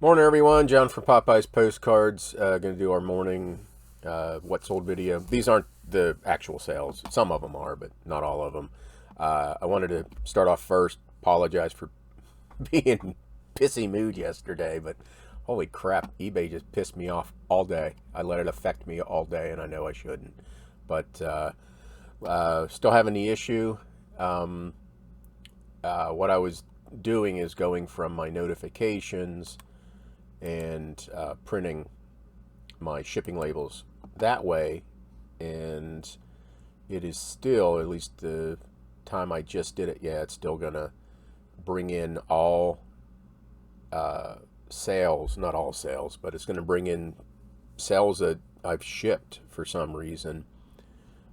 Morning, everyone. John from Popeyes Postcards. Going to do our morning what sold video. These aren't the actual sales. Some of them are, but not all of them. I wanted to start off first. Apologize for being in pissy mood yesterday, but holy crap, eBay just pissed me off all day. I let it affect me all day, and I know I shouldn't. But still having the issue. What I was doing is going from my notifications and printing my shipping labels that way, and it is still, at least the time I just did it, it's still gonna bring in all sales, not all sales, but it's gonna bring in sales that I've shipped for some reason.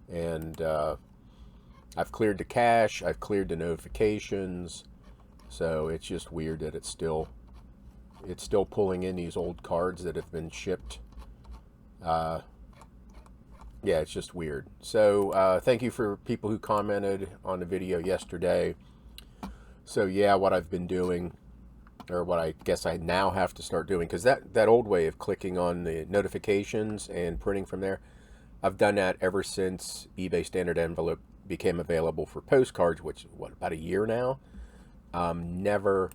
And I've cleared the cache, I've cleared the notifications, so it's just weird that it's still pulling in these old cards that have been shipped. It's just weird. So thank you for people who commented on the video yesterday. So what I've been doing, or what I guess I now have to start doing, because that old way of clicking on the notifications and printing from there, I've done that ever since eBay Standard Envelope became available for postcards, which, about a year now? Never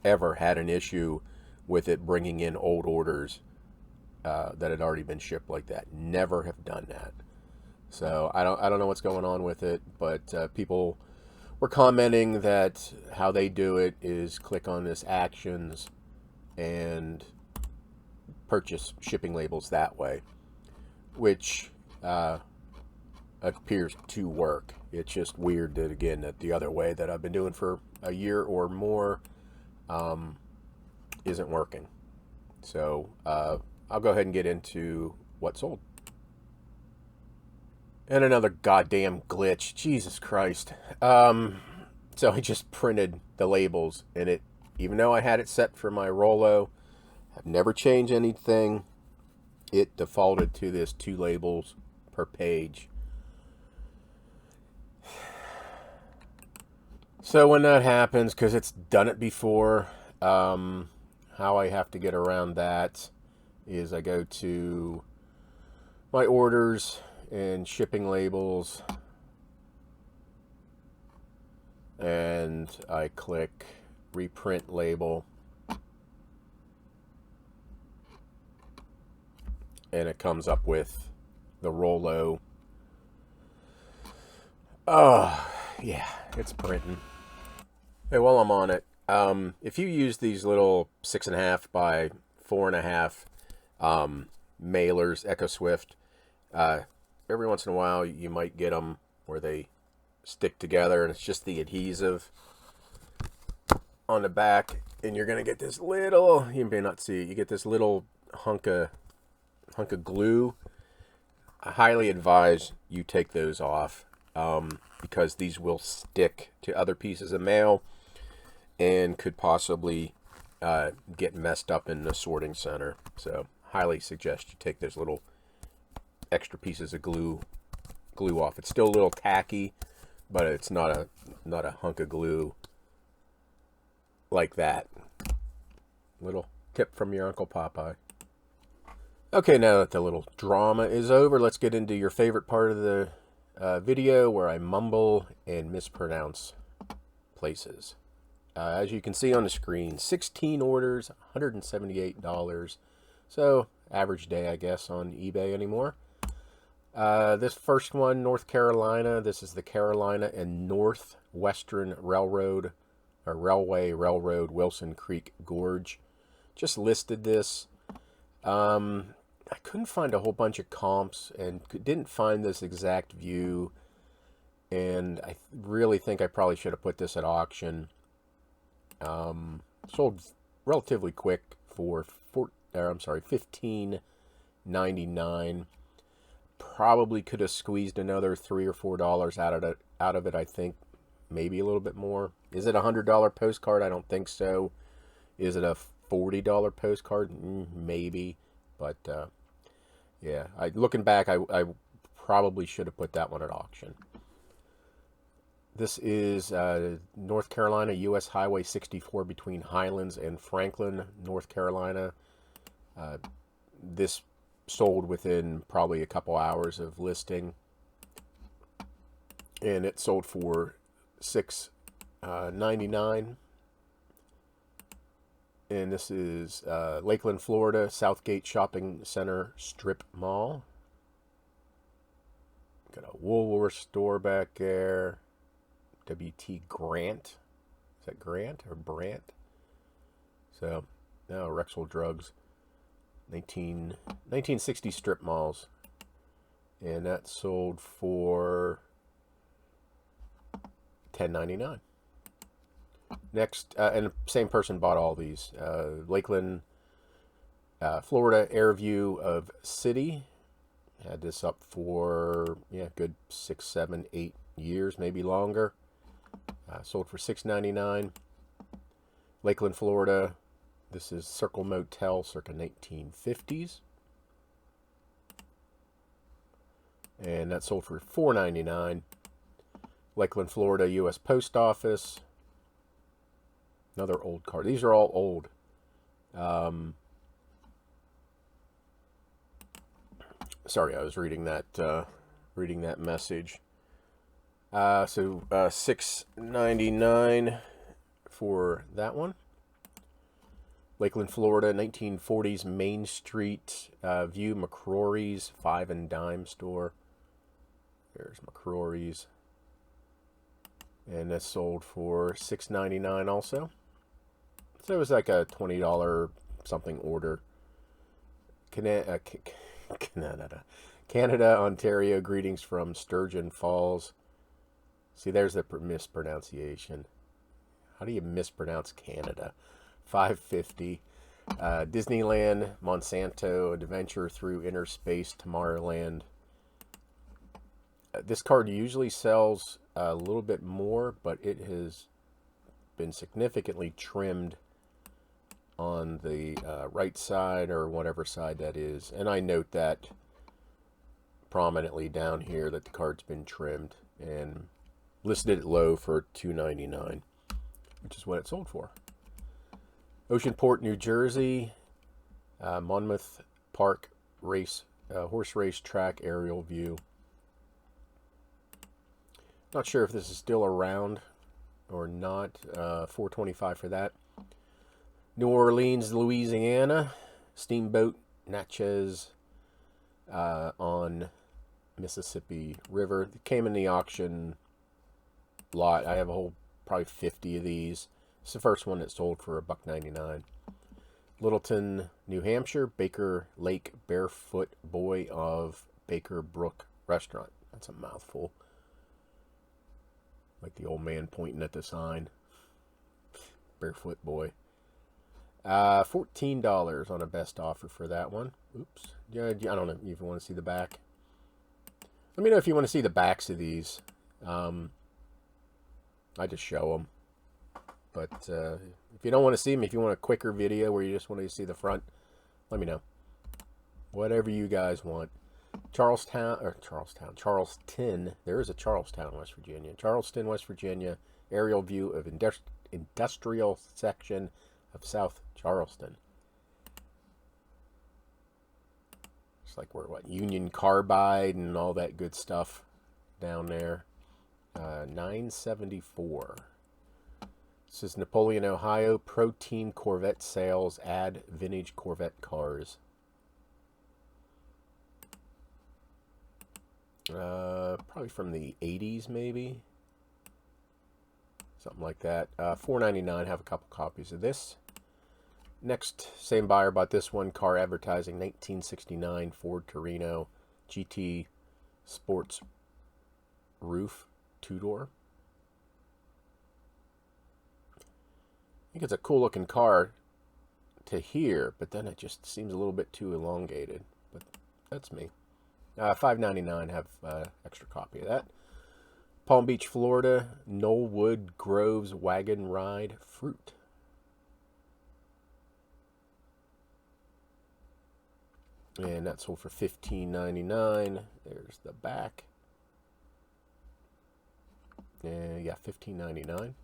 ever had an issue with it bringing in old orders that had already been shipped like that. Never have done that. So I don't know what's going on with it, but people were commenting that how they do it is click on this actions and purchase shipping labels that way, which appears to work. It's just weird that the other way that I've been doing for a year or more isn't working. So I'll go ahead and get into what sold. And another goddamn glitch. Jesus Christ. So I just printed the labels, and it, even though I had it set for my Rollo, I've never changed anything, it defaulted to this 2 labels per page. So when that happens, because it's done it before, how I have to get around that is I go to my orders and shipping labels, and I click reprint label, and it comes up with the Rollo. Oh, yeah, it's printing. Hey, while I'm on it, if you use these little 6.5 by 4.5 mailers, Echo Swift, every once in a while you might get them where they stick together, and it's just the adhesive on the back, and you're gonna get this little, you may not see it, you get this little hunk of glue. I highly advise you take those off, because these will stick to other pieces of mail and could possibly get messed up in the sorting center. So highly suggest you take those little extra pieces of glue off. It's still a little tacky, but it's not a hunk of glue like that. Little tip from your Uncle Popeye. Okay, now that the little drama is over, let's get into your favorite part of the video, where I mumble and mispronounce places. As you can see on the screen, 16 orders, $178. So average day, I guess, on eBay anymore. This first one, North Carolina. This is the Carolina and Northwestern Railroad, or Railroad, Wilson Creek Gorge. Just listed this. I couldn't find a whole bunch of comps and didn't find this exact view. And I really think I probably should have put this at auction. Sold relatively quick for $15.99. Probably could have squeezed another $3 or $4 out of it. I think maybe a little bit more. Is it a $100 postcard? I don't think so. Is it a $40 postcard? Maybe, but looking back, I probably should have put that one at auction. This is North Carolina, U.S. Highway 64 between Highlands and Franklin, North Carolina. This sold within probably a couple hours of listing, and it sold for $6.99. And this is Lakeland, Florida, Southgate Shopping Center Strip Mall. Got a Woolworth store back there. W.T. Grant. Is that Grant or Brant? So, now Rexall Drugs. 1960 strip malls. And that sold for $10.99. Next, and the same person bought all these. Lakeland, Florida, Airview of City. Had this up for, good 6, 7, 8 years, maybe longer. Sold for $6.99. Lakeland, Florida. This is Circle Motel, circa 1950s. And that sold for $4.99. Lakeland, Florida, U.S. Post Office. Another old card. These are all old. Sorry, I was reading that message. So $6.99 for that one. Lakeland, Florida, 1940s Main Street View, McCrory's 5 and Dime store. There's McCrory's. And that's sold for $6.99 also. So it was like a $20 something order. Canada, Ontario, greetings from Sturgeon Falls. See, there's the mispronunciation. How do you mispronounce Canada? $5.50. Disneyland, Monsanto, Adventure through Inner Space, Tomorrowland. This card usually sells a little bit more, but it has been significantly trimmed on the right side, or whatever side that is. And I note that prominently down here that the card's been trimmed, and listed it low for $2.99, which is what it sold for. Oceanport, New Jersey, Monmouth Park horse race track aerial view. Not sure if this is still around or not. $4.25 for that. New Orleans, Louisiana, Steamboat Natchez on Mississippi River. It came in the auction lot. I have a whole probably 50 of these. It's the first one that sold for $1.99. Littleton, New Hampshire, Baker Lake Barefoot Boy of Baker Brook Restaurant. That's a mouthful. Like the old man pointing at the sign. Barefoot Boy. $14 on a best offer for that one. Oops. Yeah, I don't know if you want to see the back. Let me know if you want to see the backs of these. I just show them. But if you don't want to see them, if you want a quicker video where you just want to see the front, let me know. Whatever you guys want. Charleston. There is a Charlestown, West Virginia. Charleston, West Virginia. Aerial view of industrial section of South Charleston. It's like we're Union Carbide and all that good stuff down there. $9.74. This is Napoleon, Ohio. Pro Team Corvette sales. Add vintage Corvette cars. Probably from the 80s, maybe. Something like that. $4.99. Have a couple copies of this. Next, same buyer bought this one. Car advertising. 1969 Ford Torino GT Sports Roof 2-door. I think it's a cool looking car to here, but then it just seems a little bit too elongated. But that's me. $5.99. Have extra copy of that. Palm Beach, Florida. Knollwood Groves Wagon Ride Fruit. And that sold for $15.99. There's the back. Yeah, $15.99.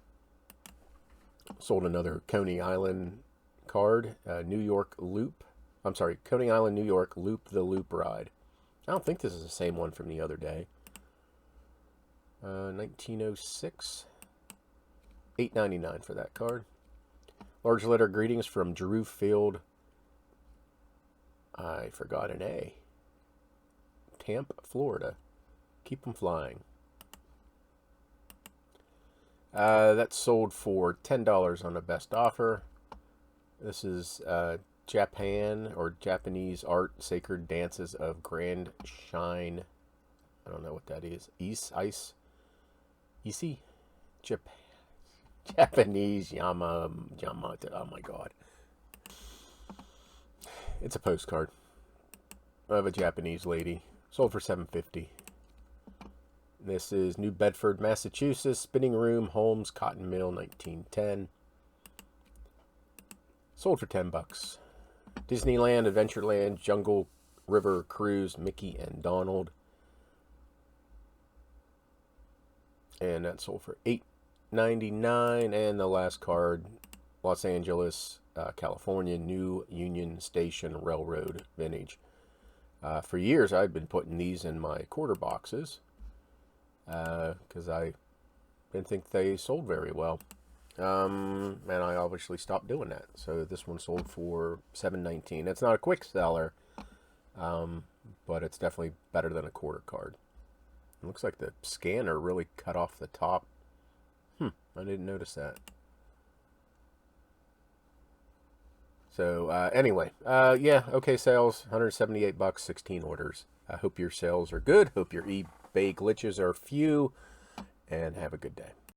Sold another Coney Island card, New York Loop. I'm sorry, Coney Island, New York Loop the Loop ride. I don't think this is the same one from the other day. 1906. $8.99 for that card. Large letter greetings from Drew Field. I forgot an A. Tampa, Florida. Keep them flying. That's sold for $10 on a best offer. This is Japan or Japanese art, sacred dances of grand shine. I don't know what that is. Isi? Japanese Yamata. Oh my god. It's a postcard of a Japanese lady. Sold for $7.50. This is New Bedford, Massachusetts. Spinning Room, Holmes, Cotton Mill, 1910. Sold for $10. Disneyland, Adventureland, Jungle River Cruise, Mickey and Donald. And that sold for $8.99. And the last card, Los Angeles, California, New Union Station Railroad Vintage. For years, I've been putting these in my quarter boxes because I didn't think they sold very well. And I obviously stopped doing that. So this one sold for $7.19. It's not a quick seller, but it's definitely better than a quarter card. It looks like the scanner really cut off the top. I didn't notice that. So anyway, yeah, okay, sales, $178, 16 orders. I hope your sales are good. Hope your eBay glitches are few, and have a good day.